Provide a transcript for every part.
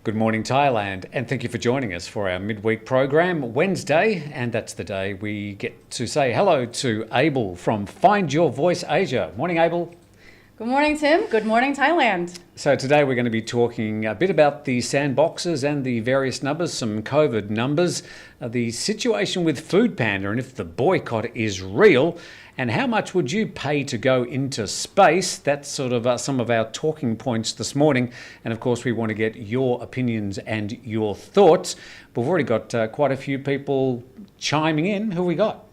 Good morning, Thailand, and thank you for joining us for our midweek program, Wednesday, and that's the day we get to say hello to Abel from Find Your Voice Asia. Morning, Abel. Good morning, Tim. Good morning, Thailand. So today we're going to be talking a bit about the sandboxes and the various numbers, some COVID numbers, the situation with Food Panda and if the boycott is real, and how much would you pay to go into space? That's sort of some of our talking points this morning. And of course, we want to get your opinions and your thoughts. We've already got quite a few people chiming in. Who have we got?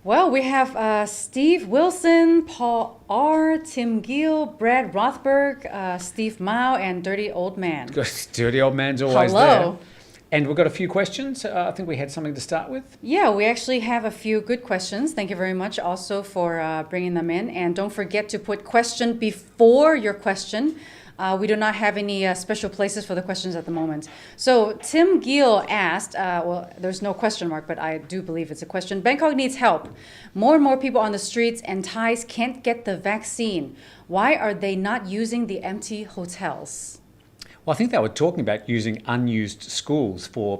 Well, we have Steve Wilson, Paul R., Tim Gill, Brad Rothberg, Steve Mao, and Dirty Old Man. Dirty Old Man's always Hello. there. And we've got a few questions. I think we had something to start with. Yeah, we actually have a few good questions. Thank you very much also for bringing them in. And don't forget to put question before your question. We do not have any special places for the questions at the moment. So Tim Gill asked, well, there's no question mark, but I do believe it's a question. Bangkok needs help. More and more people on the streets and Thais can't get the vaccine. Why are they not using the empty hotels? Well, I think they were talking about using unused schools for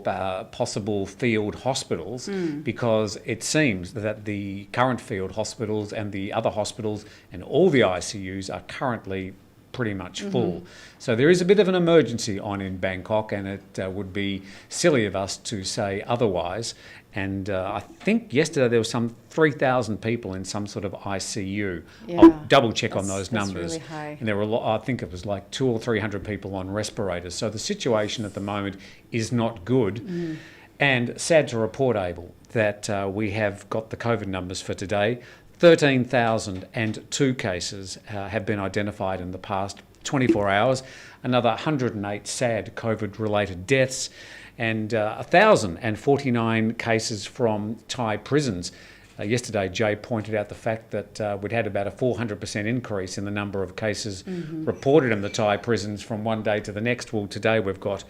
possible field hospitals because it seems that the current field hospitals and the other hospitals and all the ICUs are currently pretty much full. So there is a bit of an emergency on in Bangkok, and it would be silly of us to say otherwise. And I think yesterday there was some 3,000 people in some sort of ICU. Yeah, I'll double check on those numbers. That's really high. And there were, I think it was like 200 or 300 people on respirators. So the situation at the moment is not good. And sad to report, Abel, that we have got the COVID numbers for today. 13,002 cases have been identified in the past 24 hours. Another 108 sad COVID-related deaths and 1,049 cases from Thai prisons. Yesterday, Jay pointed out the fact that we'd had about a 400% increase in the number of cases reported in the Thai prisons from one day to the next. Well, today we've got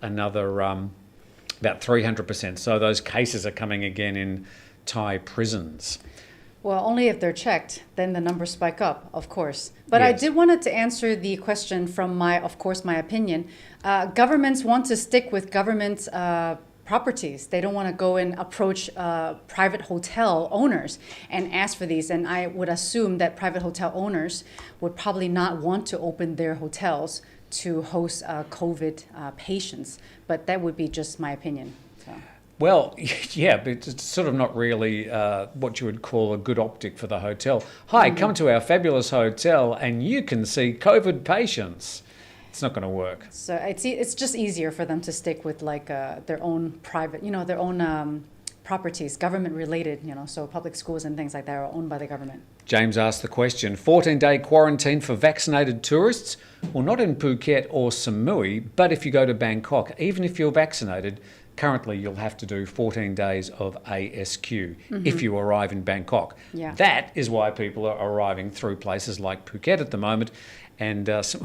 another about 300%. So those cases are coming again in Thai prisons. Well, only if they're checked, then the numbers spike up, of course. But Yes. I did wanted to answer the question from my opinion. Governments want to stick with government properties. They don't want to go and approach private hotel owners and ask for these. And I would assume that private hotel owners would probably not want to open their hotels to host COVID patients. But that would be just my opinion. So. Well, yeah, but it's sort of not really what you would call a good optic for the hotel. Hi, come to our fabulous hotel and you can see COVID patients. It's not going to work. So it's just easier for them to stick with like their own private, their own properties, government related, so public schools and things like that are owned by the government. James asked the question, 14-day quarantine for vaccinated tourists? Well, not in Phuket or Samui, but if you go to Bangkok, even if you're vaccinated, currently you'll have to do 14 days of ASQ if you arrive in Bangkok. Yeah. That is why people are arriving through places like Phuket at the moment, and so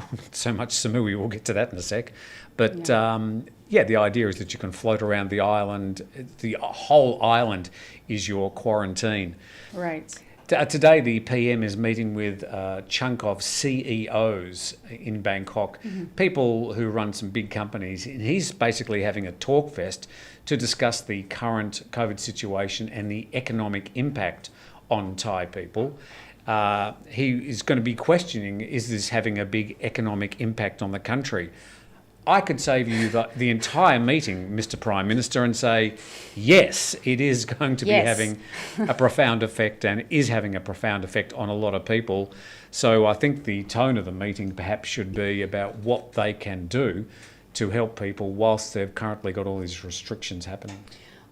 much Samui, we'll get to that in a sec. But the idea is that you can float around the island. The whole island is your quarantine. Right. Today, the PM is meeting with a chunk of CEOs in Bangkok, people who run some big companies. And he's basically having a talk fest to discuss the current COVID situation and the economic impact on Thai people. He is going to be questioning, is this having a big economic impact on the country? I could save you the entire meeting, Mr. Prime Minister, and say, yes, it is going to be having a profound effect and is having a profound effect on a lot of people. So I think the tone of the meeting perhaps should be about what they can do to help people whilst they've currently got all these restrictions happening.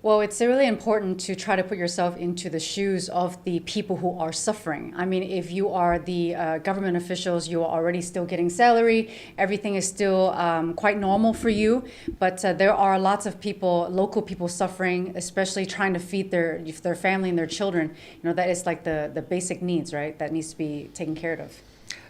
Well, it's really important to try to put yourself into the shoes of the people who are suffering. I mean, if you are the government officials, you are already still getting salary. Everything is still quite normal for you. But there are lots of people, local people suffering, especially trying to feed their family and their children. That is like the basic needs, right? That needs to be taken care of.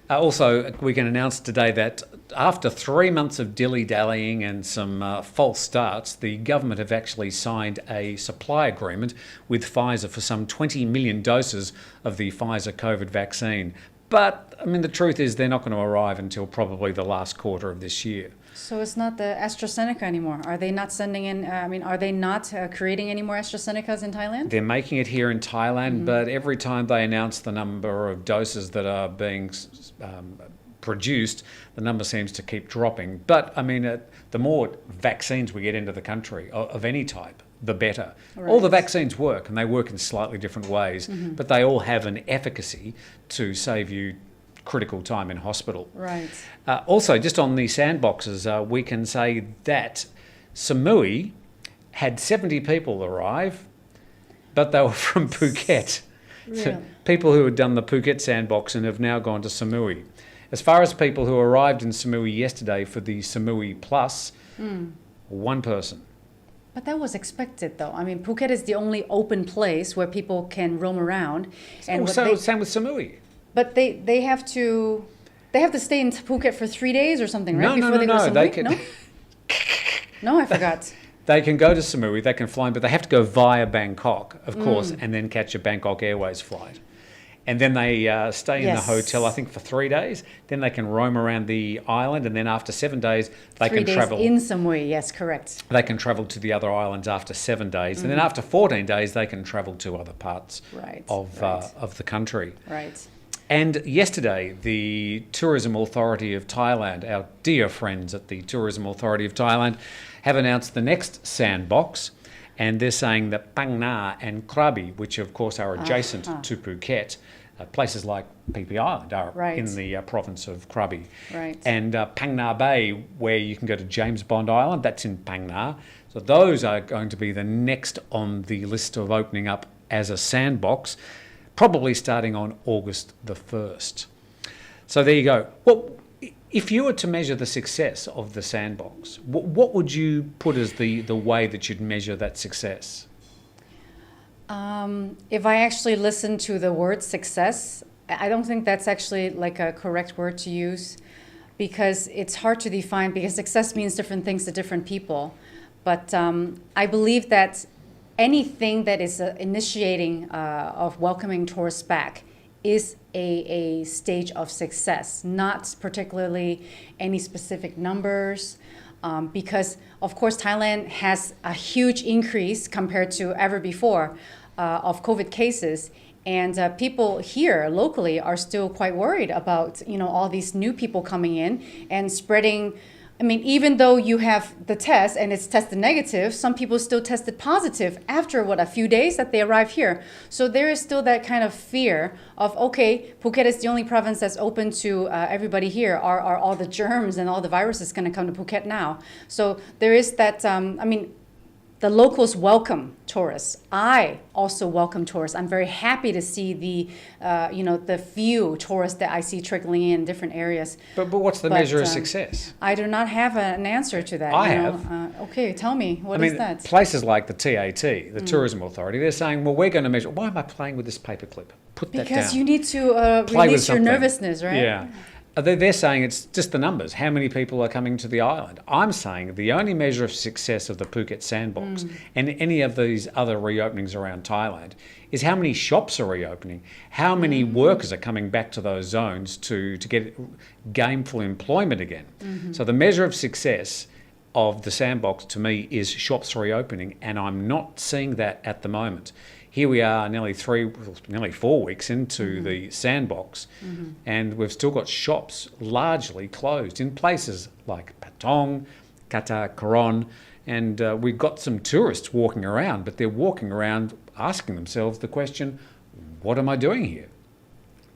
Also, we can announce today that after 3 months of dilly-dallying and some false starts, the government have actually signed a supply agreement with Pfizer for some 20 million doses of the Pfizer COVID vaccine. But, I mean, the truth is they're not going to arrive until probably the last quarter of this year. So it's not the AstraZeneca anymore. Are they not sending in? Are they not creating any more AstraZenecas in Thailand? They're making it here in Thailand, but every time they announce the number of doses that are being produced, the number seems to keep dropping. But the more vaccines we get into the country of any type, the better. Right. All the vaccines work, and they work in slightly different ways, but they all have an efficacy to save you critical time in hospital. Right. Also, just on the sandboxes, we can say that Samui had 70 people arrive, but they were from Phuket. Real. People who had done the Phuket sandbox and have now gone to Samui. As far as people who arrived in Samui yesterday for the Samui Plus, one person. But that was expected, though. Phuket is the only open place where people can roam around. Same with Samui. But they have to stay in Phuket for 3 days or something, right? No. No, I forgot. They can go to Samui, they can fly in, but they have to go via Bangkok, of course, and then catch a Bangkok Airways flight. And then they stay in the hotel, I think, for 3 days. Then they can roam around the island, and then after 7 days, they can travel. 3 days in Samui, yes, correct. They can travel to the other islands after 7 days, and then after 14 days, they can travel to other parts of the country. Right. And yesterday, the Tourism Authority of Thailand, our dear friends at the Tourism Authority of Thailand, have announced the next sandbox. And they're saying that Phang Nga and Krabi, which of course are adjacent to Phuket, places like Phi Phi Island are in the province of Krabi. Right. And Phang Nga Bay, where you can go to James Bond Island, that's in Phang Nga. So those are going to be the next on the list of opening up as a sandbox, probably starting on August the 1st. So there you go. Well, if you were to measure the success of the sandbox, what would you put as the way that you'd measure that success? If I actually listen to the word success, I don't think that's actually like a correct word to use, because it's hard to define, because success means different things to different people. But I believe that anything that is initiating of welcoming tourists back is a stage of success, not particularly any specific numbers, because of course Thailand has a huge increase compared to ever before of COVID cases, and people here locally are still quite worried about all these new people coming in and spreading. Even though you have the test and it's tested negative, some people still tested positive after a few days that they arrive here. So there is still that kind of fear of, okay, Phuket is the only province that's open to everybody here. Are all the germs and all the viruses going to come to Phuket now? So there is that, the locals welcome tourists. I also welcome tourists. I'm very happy to see the few tourists that I see trickling in different areas. But what's the measure of success? I do not have an answer to that. I have. Okay, tell me, what is that? Places like the TAT, the Tourism Authority, they're saying, well, we're going to measure. Why am I playing with this paperclip? Put that down. Because you need to release your nervousness, right? Yeah. They're saying it's just the numbers. How many people are coming to the island? I'm saying the only measure of success of the Phuket Sandbox and any of these other reopenings around Thailand is how many shops are reopening, how many workers are coming back to those zones to get gainful employment again. So the measure of success of the Sandbox to me is shops reopening, and I'm not seeing that at the moment. Here we are nearly 4 weeks into the Sandbox, and we've still got shops largely closed in places like Patong, Kata, Koron, and we've got some tourists walking around, but they're walking around asking themselves the question, what am I doing here?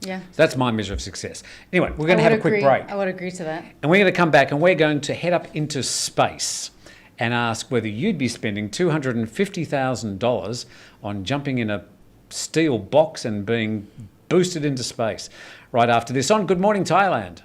Yeah. That's my measure of success. Anyway, we're going to have a quick break. I would agree to that. And we're going to come back and we're going to head up into space and ask whether you'd be spending $250,000 on jumping in a steel box and being boosted into space. Right after this on Good Morning Thailand.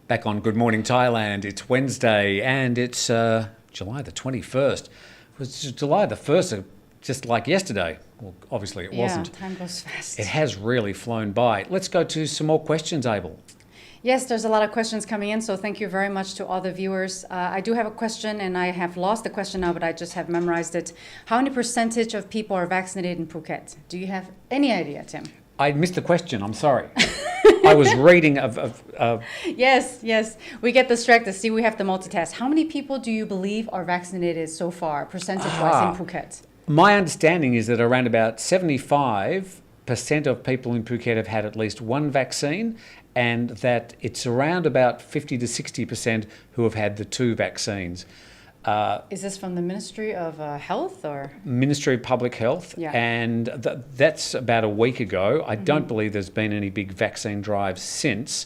Back on Good Morning Thailand. It's Wednesday and it's July the 21st. It was July the 1st, just like yesterday. Well, obviously it wasn't. Yeah, time goes fast. It has really flown by. Let's go to some more questions, Abel. Yes, there's a lot of questions coming in, so thank you very much to all the viewers. I do have a question, and I have lost the question now, but I just have memorized it. How many percentage of people are vaccinated in Phuket? Do you have any idea, Tim? I missed the question. I'm sorry. I was reading Yes. We get distracted. See, we have to multitask. How many people do you believe are vaccinated so far, percentage-wise, in Phuket? My understanding is that around about 75% of people in Phuket have had at least one vaccine, and that it's around about 50 to 60% who have had the two vaccines. Is this from the Ministry of Health or? Ministry of Public Health, Yeah. and that's about a week ago. I don't believe there's been any big vaccine drives since.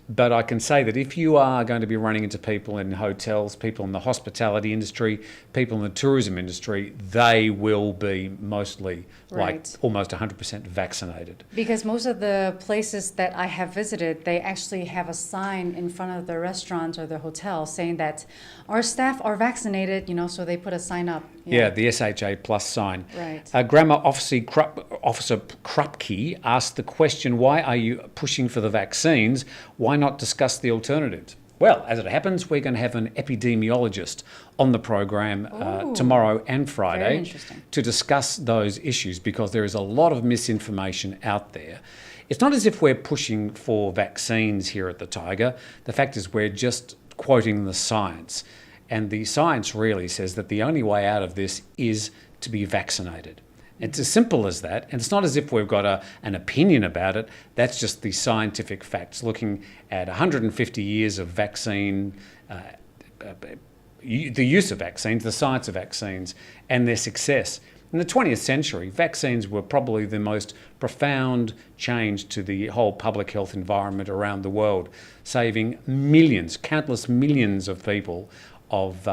But I can say that if you are going to be running into people in hotels, people in the hospitality industry, people in the tourism industry, they will be mostly like almost 100% vaccinated. Because most of the places that I have visited, they actually have a sign in front of the restaurant or the hotel saying that our staff are vaccinated, so they put a sign up. Yeah, the SHA plus sign. Right. Grammar Officer Krupke asked the question, why are you pushing for the vaccines? Why not discuss the alternatives? Well, as it happens, we're going to have an epidemiologist on the program tomorrow and Friday to discuss those issues, because there is a lot of misinformation out there. It's not as if we're pushing for vaccines here at the Thaiger. The fact is we're just quoting the science. And the science really says that the only way out of this is to be vaccinated. It's as simple as that. And it's not as if we've got an opinion about it. That's just the scientific facts, looking at 150 years of vaccine, the use of vaccines, the science of vaccines, and their success. In the 20th century, vaccines were probably the most profound change to the whole public health environment around the world, saving millions, countless millions of people of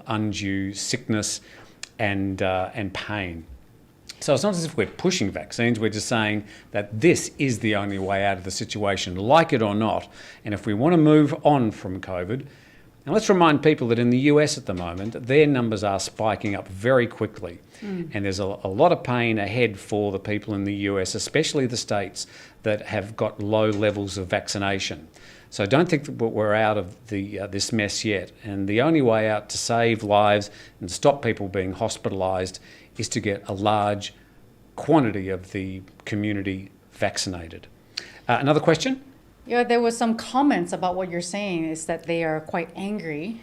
undue sickness and pain. So it's not as if we're pushing vaccines, we're just saying that this is the only way out of the situation, like it or not. And if we want to move on from COVID, and let's remind people that in the US at the moment, their numbers are spiking up very quickly. And there's a lot of pain ahead for the people in the US, especially the states that have got low levels of vaccination. So don't think that we're out of this mess yet. And the only way out to save lives and stop people being hospitalised is to get a large quantity of the community vaccinated. Another question? Yeah, there was some comments about what you're saying, is that they are quite angry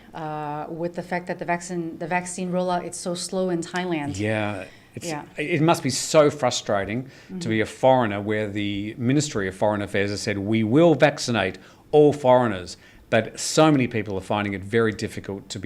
with the fact that the vaccine rollout is so slow in Thailand. Yeah. It must be so frustrating to be a foreigner where the Ministry of Foreign Affairs has said, we will vaccinate all foreigners, but so many people are finding it very difficult to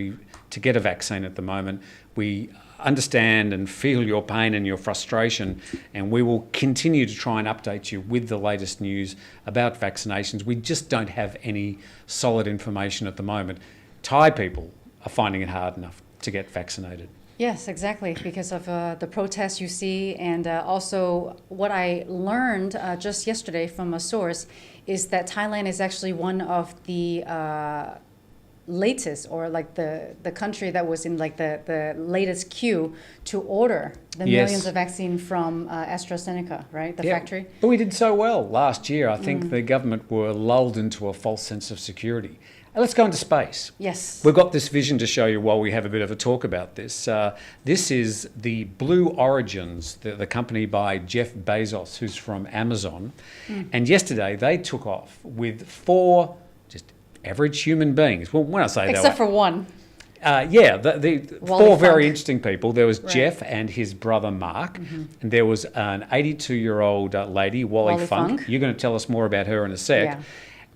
get a vaccine at the moment. We understand and feel your pain and your frustration, and we will continue to try and update you with the latest news about vaccinations. We just don't have any solid information at the moment. Thai people are finding it hard enough to get vaccinated. Yes, exactly, because of the protests you see, and also what I learned just yesterday from a source is that Thailand is actually one of the latest, or like the country that was in like the latest queue to order the millions of vaccine from AstraZeneca, right? The factory. But we did so well last year. I think the government were lulled into a false sense of security. Let's go into space. Yes. We've got this vision to show you while we have a bit of a talk about this. This is the Blue Origins, the company by Jeff Bezos, who's from Amazon. And yesterday they took off with 4 just average human beings. Well, when I say except for one. The 4 very interesting people. There was Jeff and his brother Mark, and there was an 82-year-old lady, Wally Funk. You're going to tell us more about her in a sec. Yeah.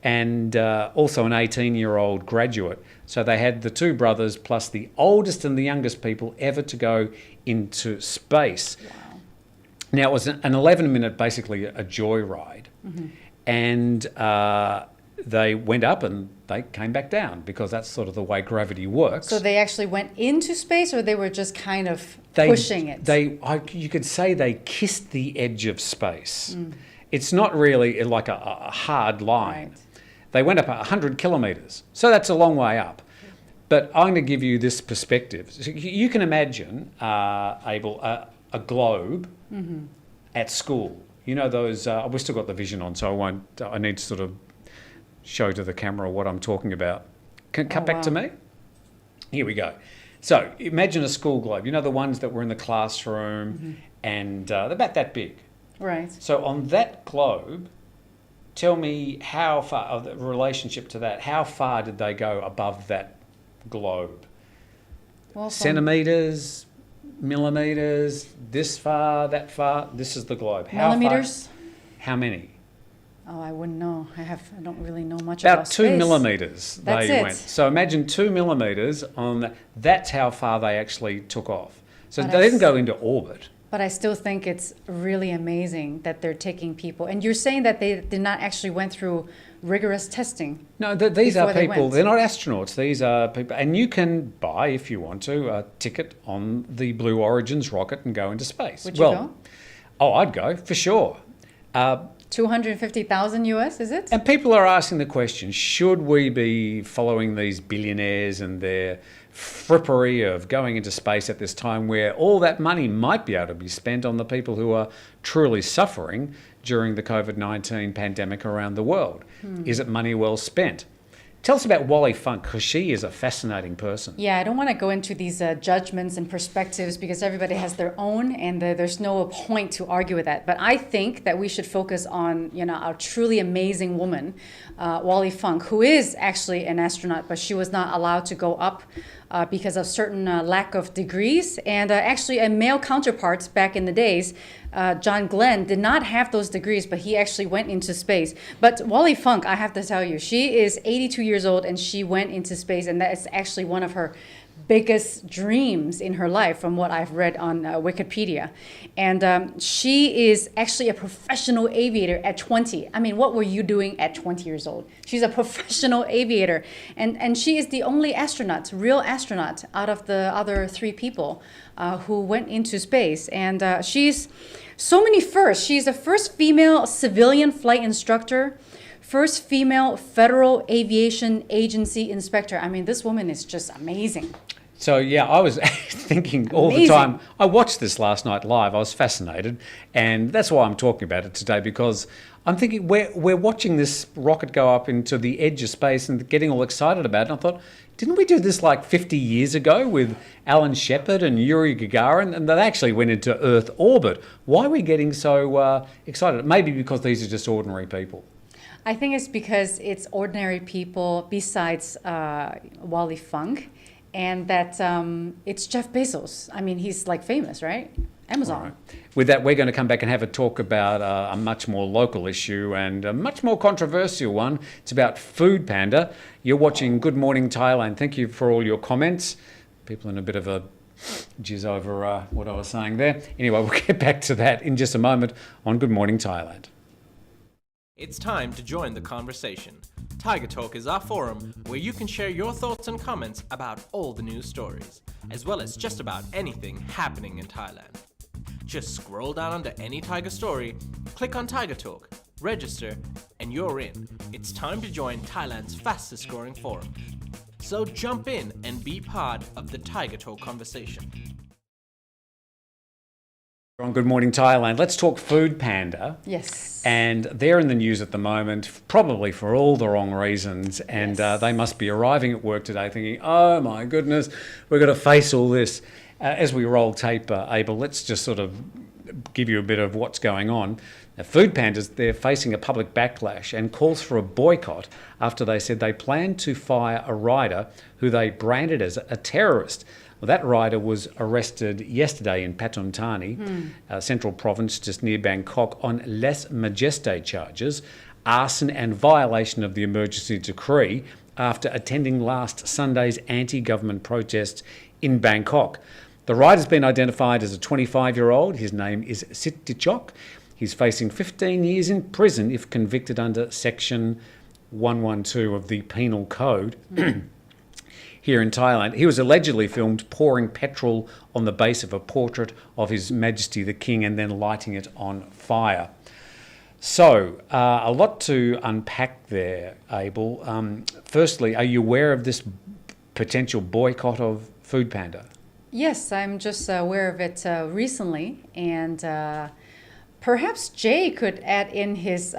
And also an 18-year-old graduate. So they had the 2 brothers plus the oldest and the youngest people ever to go into space. Wow. Now, it was an 11-minute, basically a joyride. And they went up and they came back down, because that's sort of the way gravity works. So they actually went into space, or they were just kind of pushing it? You could say they kissed the edge of space. It's not really like a hard line. They went up 100 kilometres. So that's a long way up. But I'm going to give you this perspective. So you can imagine, Abel, a globe at school. You know those, we've still got the vision on, so I need to sort of show to the camera what I'm talking about. Can it cut back to me? Here we go. So imagine a school globe. You know the ones that were in the classroom and they're about that big. Right. So on that globe, tell me how far, of the relationship to that, how far did they go above that globe? Well, centimetres, millimetres, this far, that far. This is the globe. Millimetres? How many? Oh, I wouldn't know. I don't really know much about about 2 space. millimetres That's they it. went. So imagine 2 millimetres on that's how far they actually took off. So But they didn't go into orbit. But I still think it's really amazing that they're taking people. And you're saying that they did not actually went through rigorous testing. No, these are before they people. went. They're not astronauts. These are people. And you can buy, if you want to, a ticket on the Blue Origin's rocket and go into space. Would you go? Oh, I'd go, for sure. 250,000 US, is it? And people are asking the question, should we be following these billionaires and their frippery of going into space at this time where all that money might be able to be spent on the people who are truly suffering during the COVID-19 pandemic around the world? Is it money well spent? Tell us about Wally Funk, because she is a fascinating person. Yeah, I don't want to go into these judgments and perspectives because everybody has their own, and there's no point to argue with that. But I think that we should focus on, our truly amazing woman, Wally Funk, who is actually an astronaut, but she was not allowed to go up because of certain lack of degrees. And actually, a male counterpart back in the days, John Glenn, did not have those degrees, but he actually went into space. But Wally Funk, I have to tell you, she is 82 years old and she went into space, and that is actually one of her biggest dreams in her life from what I've read on Wikipedia. And she is actually a professional aviator at 20. I mean, what were you doing at 20 years old? She's a professional aviator. And she is the only astronaut, real astronaut, out of the other 3 people who went into space. And she's so many firsts. She's the first female civilian flight instructor, first female Federal Aviation Agency inspector. I mean, this woman is just amazing. So, yeah, I was thinking all the time. I watched this last night live. I was fascinated. And that's why I'm talking about it today, because I'm thinking we're watching this rocket go up into the edge of space and getting all excited about it. And I thought, didn't we do this like 50 years ago with Alan Shepard and Yuri Gagarin? And they actually went into Earth orbit. Why are we getting so excited? Maybe because these are just ordinary people. I think it's because it's ordinary people besides Wally Funk, and that it's Jeff Bezos. I mean, he's like famous, right? Amazon. Right. With that, we're going to come back and have a talk about a much more local issue and a much more controversial one. It's about Food Panda. You're watching Good Morning Thailand. Thank you for all your comments. People in a bit of a jizz over what I was saying there. Anyway, we'll get back to that in just a moment on Good Morning Thailand. It's time to join the conversation. Thaiger Talk is our forum where you can share your thoughts and comments about all the news stories, as well as just about anything happening in Thailand. Just scroll down under any Thaiger story, click on Thaiger Talk, register, and you're in. It's time to join Thailand's fastest growing forum. So jump in and be part of the Thaiger Talk conversation. On Good Morning Thailand, let's talk Food Panda. Yes. And they're in the news at the moment, probably for all the wrong reasons. And Yes. they must be arriving at work today thinking, oh my goodness, we've got to face all this. As we roll tape, Abel, let's just sort of give you a bit of what's going on. Now, Food Pandas, they're facing a public backlash and calls for a boycott after they said they planned to fire a rider who they branded as a terrorist. Well, that rider was arrested yesterday in Pathum Thani, Central Province, just near Bangkok, on lèse majesté charges, arson and violation of the emergency decree after attending last Sunday's anti-government protests in Bangkok. The rider's been identified as a 25-year-old. His name is Sittichok. He's facing 15 years in prison if convicted under Section 112 of the Penal Code. Here in Thailand. He was allegedly filmed pouring petrol on the base of a portrait of His Majesty the King and then lighting it on fire. So, a lot to unpack there, Abel. Firstly, are you aware of this potential boycott of Food Panda? Yes, I'm just aware of it recently, and perhaps Jay could add in his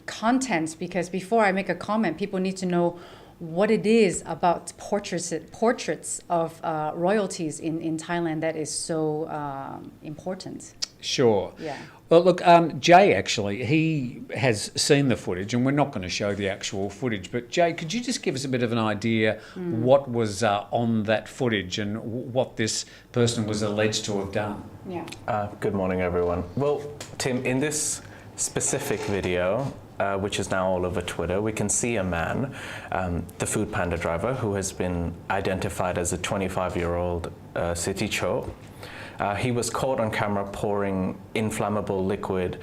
contents, because before I make a comment, people need to know what it is about portraits of royalties in Thailand that is so important. Sure. Yeah. Well, look, Jay actually, he has seen the footage, and we're not going to show the actual footage, but Jay, could you just give us a bit of an idea what was on that footage and what this person was alleged to have done? Yeah. Good morning, everyone. Well, Tim, in this specific video, which is now all over Twitter, we can see a man, the Food Panda driver, who has been identified as a 25-year-old city Cho. He was caught on camera pouring inflammable liquid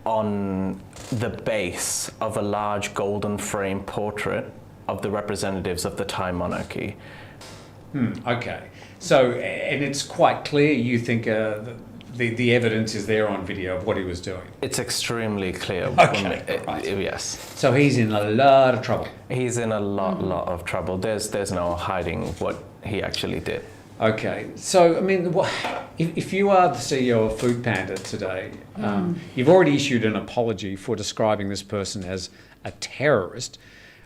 on the base of a large golden frame portrait of the representatives of the Thai monarchy. Okay. So, and it's quite clear you think the evidence is there on video of what he was doing? It's extremely clear. Okay, right. Yes. So he's in a lot of trouble. He's in a lot of trouble. There's no hiding what he actually did. Okay, so I mean, if you are the CEO of Food Panda today, you've already issued an apology for describing this person as a terrorist,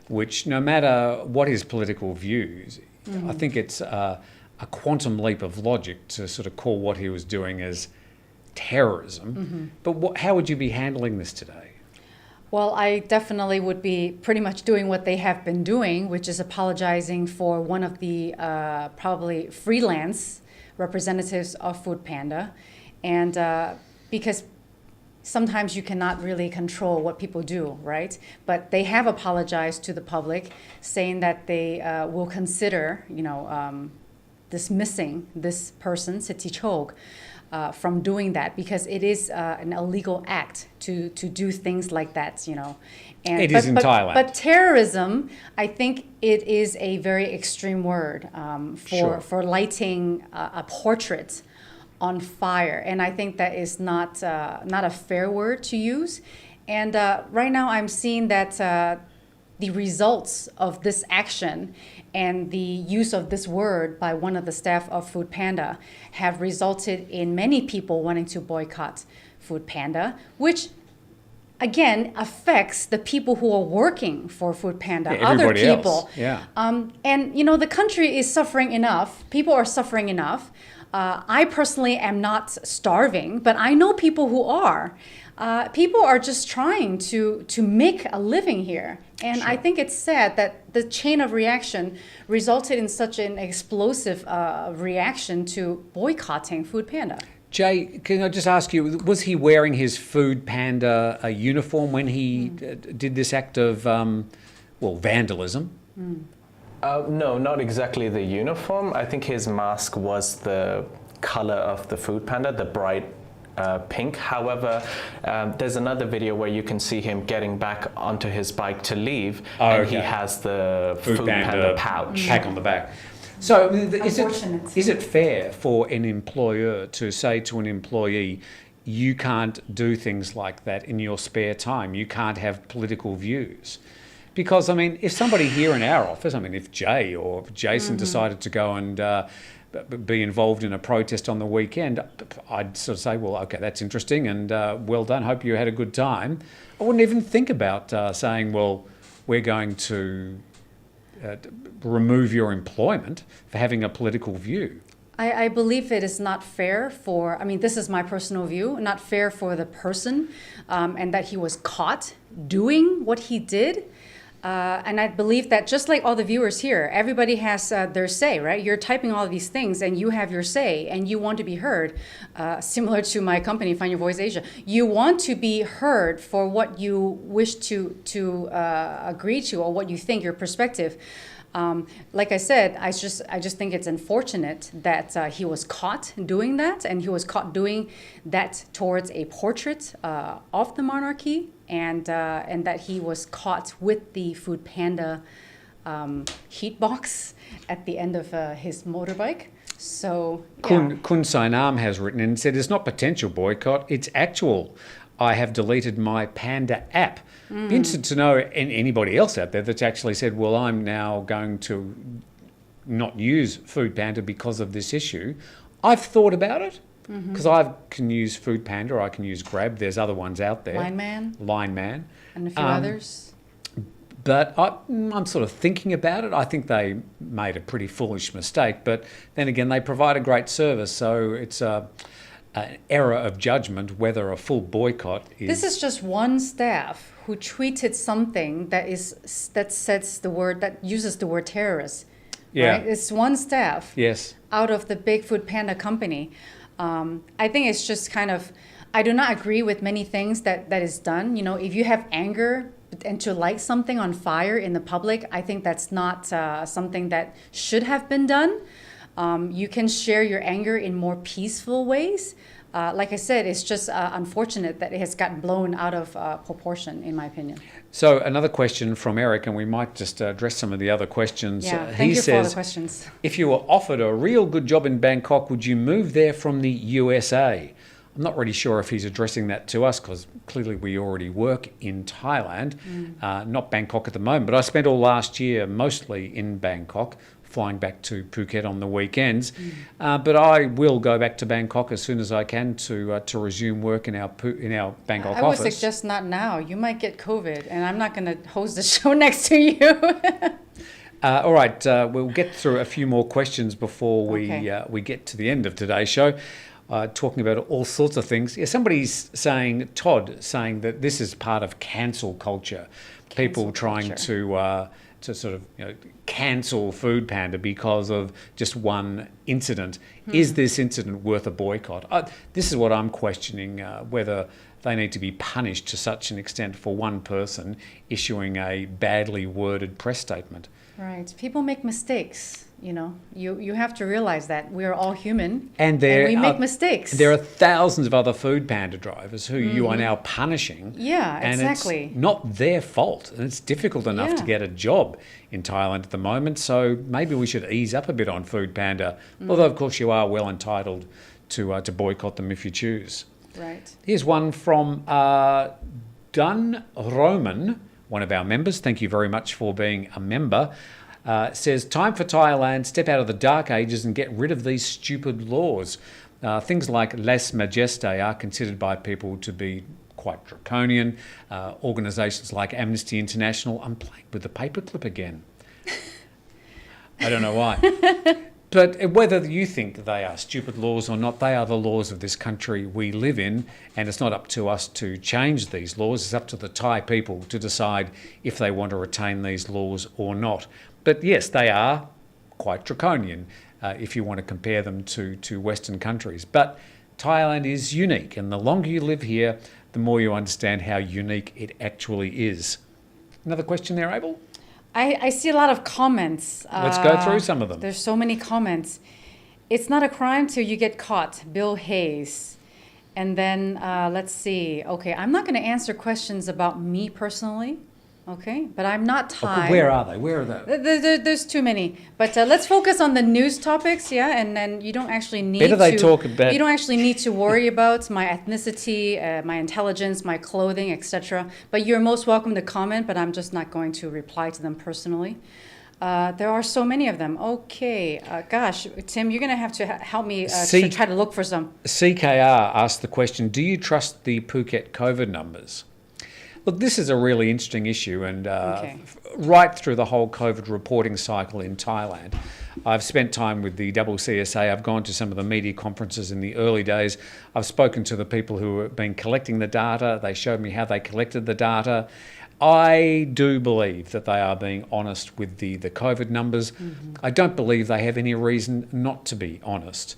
which no matter what his political views, I think it's a quantum leap of logic to sort of call what he was doing as terrorism. But how would you be handling this today? Well, I definitely would be pretty much doing what they have been doing, which is apologizing for one of the probably freelance representatives of Food Panda. And because sometimes you cannot really control what people do, right? But they have apologized to the public, saying that they will consider, dismissing this person, Siti Chog, from doing that, because it is an illegal act to do things like that, And, it is in Thailand. But terrorism, I think it is a very extreme word for lighting a portrait on fire, and I think that is not a fair word to use. And right now, I'm seeing that the results of this action and the use of this word by one of the staff of Food Panda have resulted in many people wanting to boycott Food Panda, which again affects the people who are working for Food Panda, other people. Else. Yeah. And the country is suffering enough. People are suffering enough. I personally am not starving, but I know people who are. People are just trying to make a living here. And I think it's sad that the chain of reaction resulted in such an explosive reaction to boycotting Food Panda. Jay, can I just ask you, was he wearing his Food Panda uniform when he did this act of, vandalism? No, not exactly the uniform. I think his mask was the color of the Food Panda, the bright pink. However, there's another video where you can see him getting back onto his bike to leave, and he has the Food Panda pouch. Pack on the back. So is it fair for an employer to say to an employee, you can't do things like that in your spare time, you can't have political views? Because, I mean, if somebody here in our office, if Jay or Jason decided to go and be involved in a protest on the weekend, I'd sort of say, well, okay, that's interesting and well done, hope you had a good time. I wouldn't even think about saying, well, we're going to remove your employment for having a political view. I believe it is not fair for, this is my personal view, not fair for the person and that he was caught doing what he did. And I believe that just like all the viewers here, everybody has their say, right? You're typing all of these things and you have your say and you want to be heard, similar to my company, Find Your Voice Asia. You want to be heard for what you wish to agree to or what you think, your perspective. Like I said, I just think it's unfortunate that he was caught doing that, and he was caught doing that towards a portrait of the monarchy, and that he was caught with the Food Panda heat box at the end of his motorbike. So Kun Sainam has written and said it's not potential boycott, it's actual I have deleted my Panda app. Be interested to know anybody else out there that's actually said, well, I'm now going to not use Food Panda because of this issue. I've thought about it because I can use Food Panda, or I can use Grab. There's other ones out there. Line Man. And a few others. But I'm sort of thinking about it. I think they made a pretty foolish mistake. But then again, they provide a great service. So it's an error of judgment whether a full boycott is... This is just one staff who tweeted something that uses the word terrorist. Yeah. Right? It's one staff. Yes. Out of the big Food Panda company. I think it's just kind of... I do not agree with many things that is done. You know, if you have anger and to light something on fire in the public, I think that's not something that should have been done. You can share your anger in more peaceful ways. Like I said, it's just unfortunate that it has gotten blown out of proportion, in my opinion. So another question from Eric, and we might just address some of the other questions. Yeah, He thank you for all the says, questions. if you were offered a real good job in Bangkok, would you move there from the USA? I'm not really sure if he's addressing that to us because clearly we already work in Thailand, not Bangkok at the moment. But I spent all last year mostly in Bangkok, flying back to Phuket on the weekends. But I will go back to Bangkok as soon as I can to resume work in our Bangkok office. I would suggest not now. You might get COVID, and I'm not going to host the show next to you. All right, we'll get through a few more questions before we get to the end of today's show. Talking about all sorts of things. Yeah, somebody's saying, Todd, saying that this is part of cancel culture. People trying to sort of cancel Food Panda because of just one incident. Is this incident worth a boycott? This is what I'm questioning, whether they need to be punished to such an extent for one person issuing a badly worded press statement. Right. People make mistakes. You know, you have to realize that we are all human and we make mistakes. There are thousands of other Food Panda drivers who you are now punishing. Yeah, and exactly. It's not their fault. And it's difficult enough to get a job in Thailand at the moment. So maybe we should ease up a bit on Food Panda. Although, of course, you are well entitled to boycott them if you choose. Right. Here's one from Dun Roman, one of our members. Thank you very much for being a member. Says, time for Thailand, step out of the dark ages and get rid of these stupid laws. Things like lèse majesté are considered by people to be quite draconian. Organisations like Amnesty International, I'm playing with the paperclip again. I don't know why. But whether you think they are stupid laws or not, they are the laws of this country we live in, and it's not up to us to change these laws. It's up to the Thai people to decide if they want to retain these laws or not. But yes, they are quite draconian if you want to compare them to Western countries. But Thailand is unique, and the longer you live here, the more you understand how unique it actually is. Another question there, Abel? I see a lot of comments. Let's go through some of them. There's so many comments. It's not a crime till you get caught. Bill Hayes. And then let's see. Okay, I'm not going to answer questions about me personally. Okay, but I'm not Thai. Where are they? Where are they? There's too many. But let's focus on the news topics, yeah. And then you don't actually need to. You don't actually need to worry about my ethnicity, my intelligence, my clothing, etc. But you're most welcome to comment. But I'm just not going to reply to them personally. There are so many of them. Okay, gosh, Tim, you're going to have to help me to try to look for some. CKR asked the question: do you trust the Phuket COVID numbers? Look, this is a really interesting issue, and right through the whole COVID reporting cycle in Thailand, I've spent time with the CCSA. I've gone to some of the media conferences in the early days. I've spoken to the people who have been collecting the data. They showed me how they collected the data. I do believe that they are being honest with the COVID numbers. I don't believe they have any reason not to be honest.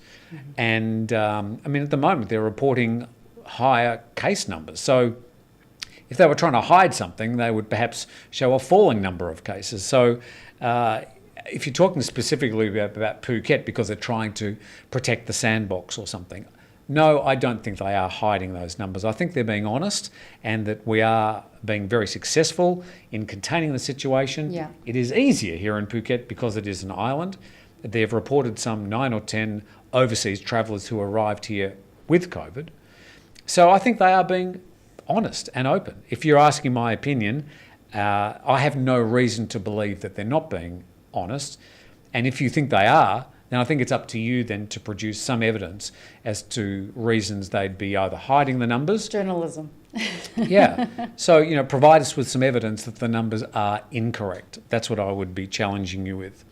And, I mean, at the moment, they're reporting higher case numbers. So if they were trying to hide something, they would perhaps show a falling number of cases. So if you're talking specifically about Phuket because they're trying to protect the Sandbox or something, no, I don't think they are hiding those numbers. I think they're being honest and that we are being very successful in containing the situation. Yeah. It is easier here in Phuket because it is an island. They've reported some 9 or 10 overseas travellers who arrived here with COVID. So I think they are being honest and open. If you're asking my opinion, I have no reason to believe that they're not being honest. And if you think they are, then I think it's up to you then to produce some evidence as to reasons they'd be either hiding the numbers. Journalism. Yeah. So, provide us with some evidence that the numbers are incorrect. That's what I would be challenging you with.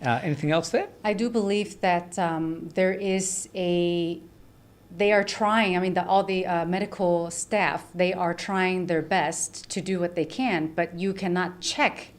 Anything else there? I do believe that they are trying, all the medical staff, they are trying their best to do what they can, but you cannot check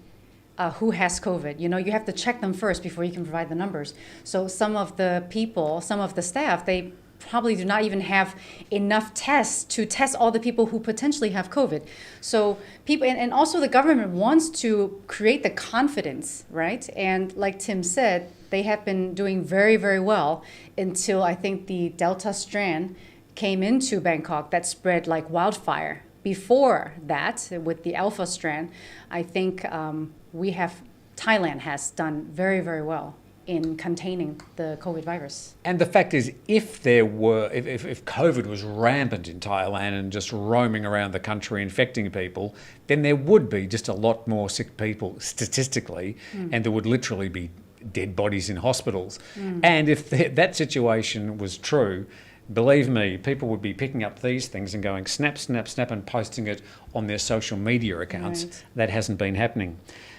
who has COVID. You have to check them first before you can provide the numbers. So some of the people, some of the staff, they probably do not even have enough tests to test all the people who potentially have COVID. So people, and also the government wants to create the confidence, right? And like Tim said, they have been doing very, very well until I think the Delta strand came into Bangkok that spread like wildfire. Before that, with the Alpha strand, I think Thailand has done very, very well in containing the COVID virus. And the fact is, if COVID was rampant in Thailand and just roaming around the country infecting people, then there would be just a lot more sick people statistically, and there would literally be dead bodies in hospitals. And if that situation was true, believe me, people would be picking up these things and going snap, snap, snap and posting it on their social media accounts. Right. That hasn't been happening.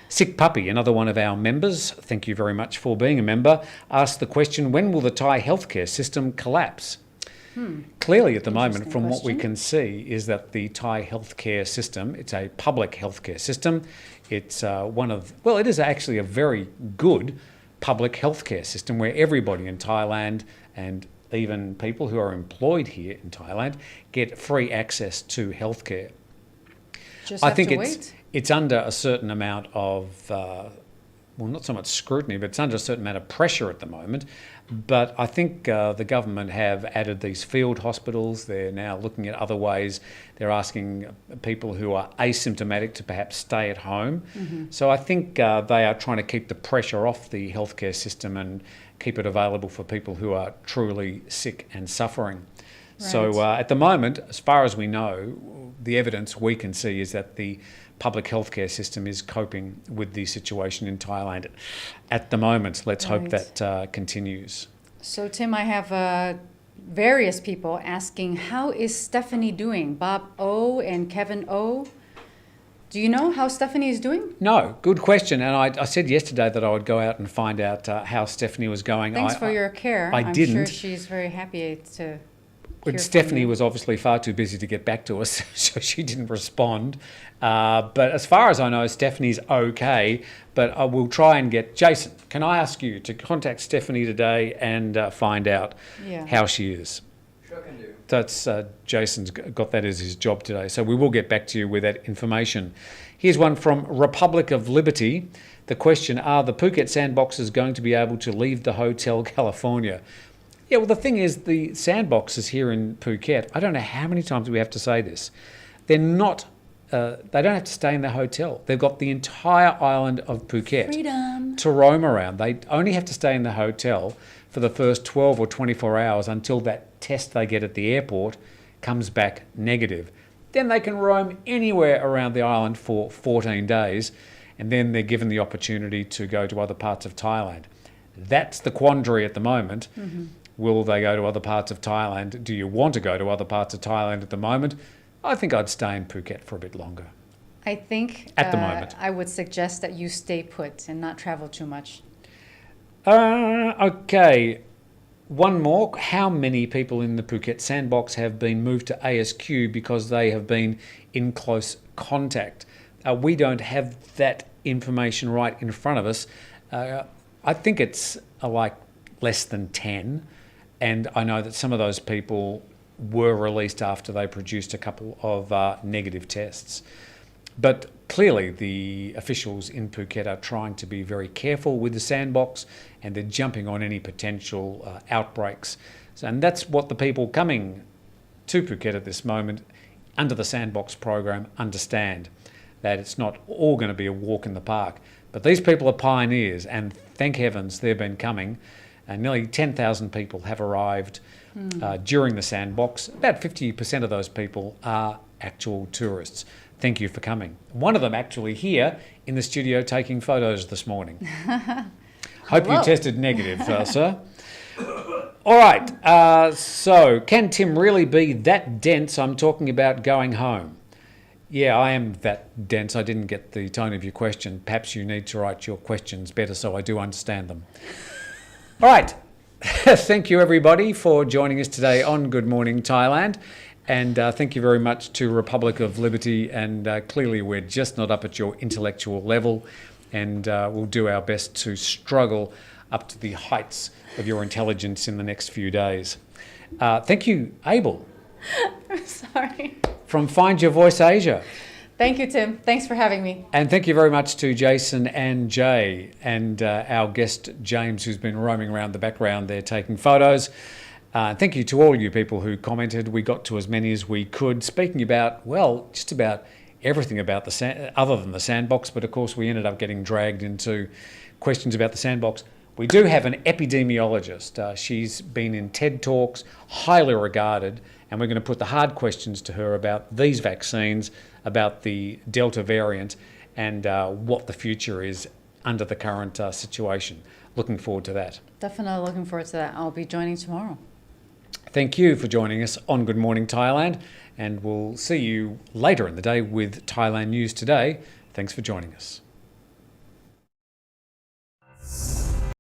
Sick Puppy, another one of our members, thank you very much for being a member, asked the question, when will the Thai healthcare system collapse? Clearly at the moment, from what we can see, is that the Thai healthcare system, it's a public healthcare system. It's it is actually a very good public healthcare system where everybody in Thailand, and even people who are employed here in Thailand, get free access to healthcare. I think it's under a certain amount of, not so much scrutiny, but it's under a certain amount of pressure at the moment. But I think the government have added these field hospitals. They're now looking at other ways. They're asking people who are asymptomatic to perhaps stay at home. So I think they are trying to keep the pressure off the healthcare system and keep it available for people who are truly sick and suffering. Right. So at the moment, as far as we know, the evidence we can see is that the public healthcare system is coping with the situation in Thailand at the moment. Let's hope that continues. So Tim, I have various people asking, how is Stephanie doing? Bob O and Kevin O. Do you know how Stephanie is doing? No, good question. And I said yesterday that I would go out and find out how Stephanie was going. Thanks for your care. I'm sure she's very happy to. But Stephanie was obviously far too busy to get back to us, so she didn't respond. But as far as I know, Stephanie's okay. But I will try and get Jason. Can I ask you to contact Stephanie today and find out how she is? Sure can do. That's Jason's got that as his job today. So we will get back to you with that information. Here's one from Republic of Liberty. The question, are the Phuket sandboxes going to be able to leave the Hotel California? Yeah, well, the thing is, the sandboxes here in Phuket, I don't know how many times we have to say this, they're not, they don't have to stay in the hotel. They've got the entire island of Phuket to roam around. They only have to stay in the hotel for the first 12 or 24 hours until that test they get at the airport comes back negative. Then they can roam anywhere around the island for 14 days, and then they're given the opportunity to go to other parts of Thailand. That's the quandary at the moment. Will they go to other parts of Thailand? Do you want to go to other parts of Thailand at the moment? I think I'd stay in Phuket for a bit longer. I think at the moment, I would suggest that you stay put and not travel too much. Okay. One more. How many people in the Phuket sandbox have been moved to ASQ because they have been in close contact? We don't have that information right in front of us. I think it's like less than 10. And I know that some of those people were released after they produced a couple of negative tests. But clearly the officials in Phuket are trying to be very careful with the sandbox, and they're jumping on any potential outbreaks. And that's what the people coming to Phuket at this moment under the sandbox program understand, that it's not all going to be a walk in the park. But these people are pioneers, and thank heavens they've been coming. And nearly 10,000 people have arrived during the Sandbox. About 50% of those people are actual tourists. Thank you for coming. One of them actually here in the studio taking photos this morning. Hope you tested negative, sir. All right, so can Tim really be that dense? I'm talking about going home. Yeah, I am that dense. I didn't get the tone of your question. Perhaps you need to write your questions better so I do understand them. All right. Thank you, everybody, for joining us today on Good Morning Thailand. And thank you very much to Republic of Liberty. And clearly, we're just not up at your intellectual level. And we'll do our best to struggle up to the heights of your intelligence in the next few days. Thank you, Abel. I'm sorry. From Find Your Voice Asia. Thank you, Tim. Thanks for having me. And thank you very much to Jason and Jay and our guest James, who's been roaming around the background there taking photos. Thank you to all you people who commented. We got to as many as we could, speaking about, well, just about everything about the other than the Sandbox, but of course we ended up getting dragged into questions about the Sandbox. We do have an epidemiologist. She's been in TED Talks, highly regarded, and we're going to put the hard questions to her about these vaccines, about the Delta variant, and what the future is under the current situation. Looking forward to that. Definitely looking forward to that. I'll be joining tomorrow. Thank you for joining us on Good Morning Thailand, and we'll see you later in the day with Thailand News Today. Thanks for joining us.